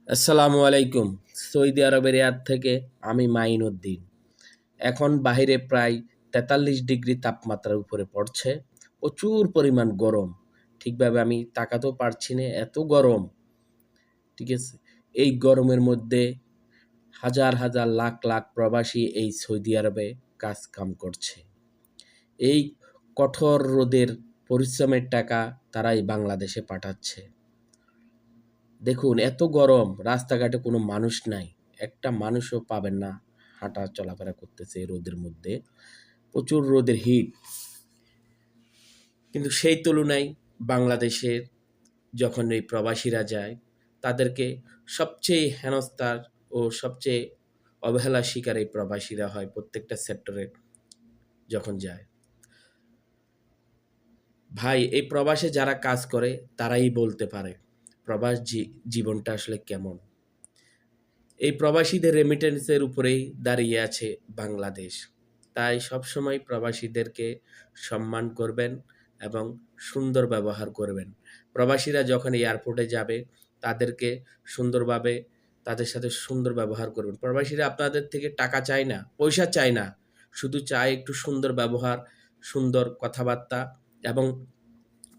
আসসালামু আলাইকুম। সৌদি আরবের রিয়াদ থেকে আমি মাইনউদ্দিন। এখন বাহিরে প্রায় ৪৩ ডিগ্রি তাপমাত্রার উপরে পড়ছে। প্রচুর পরিমাণ গরম। ঠিকভাবে আমি তাকাতেও পারছি না, এত গরম। ঠিক আছে? এই গরমের মধ্যে হাজার হাজার লাখ লাখ প্রবাসী এই সৌদি আরবে কাজ-কাম করছে। এই কঠোর রোদের পরিশ্রমের টাকা তারাই বাংলাদেশে পাঠাচ্ছে। দেখুন এত গরম, রাস্তাঘাটে কোনো মানুষ নাই। একটা মানুষও পাবেন না হাঁটা চলাফেরা করতেছে এই রোদের মধ্যে। প্রচুর রোদের হিট। কিন্তু সেই তুলনায় বাংলাদেশের যখন এই প্রবাসীরা যায়, তাদেরকে সবচেয়ে হেনস্থার ও সবচেয়ে অবহেলার শিকার এই প্রবাসীরা হয় প্রত্যেকটা সেক্টরে যখন যায়। ভাই, এই প্রবাসে যারা কাজ করে তারাই বলতে পারে প্রবাস জীবনটা আসলে কেমন। এই প্রবাসীদের রেমিটেন্সের উপরেই দাঁড়িয়ে আছে বাংলাদেশ। তাই সবসময় প্রবাসীদেরকে সম্মান করবেন এবং সুন্দর ব্যবহার করবেন। প্রবাসীরা যখন এয়ারপোর্টে যাবে তাদেরকে সুন্দরভাবে তাদের সাথে সুন্দর ব্যবহার করবেন। প্রবাসীরা আপনাদের থেকে টাকা চায় না, পয়সা চায় না। শুধু চায় একটু সুন্দর ব্যবহার, সুন্দর কথাবার্তা এবং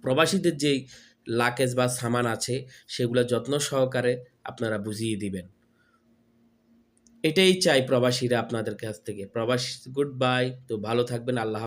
প্রবাসীদের যেই লাগেজ বা সামান আছে সেগুলা যত্ন সহকারে আপনারা বুঝিয়ে দিবেন। এটাই চাই প্রবাসীরা আপনাদের কাছ থেকে। প্রবাস গুড বাই। তো ভালো থাকবেন। আল্লাহ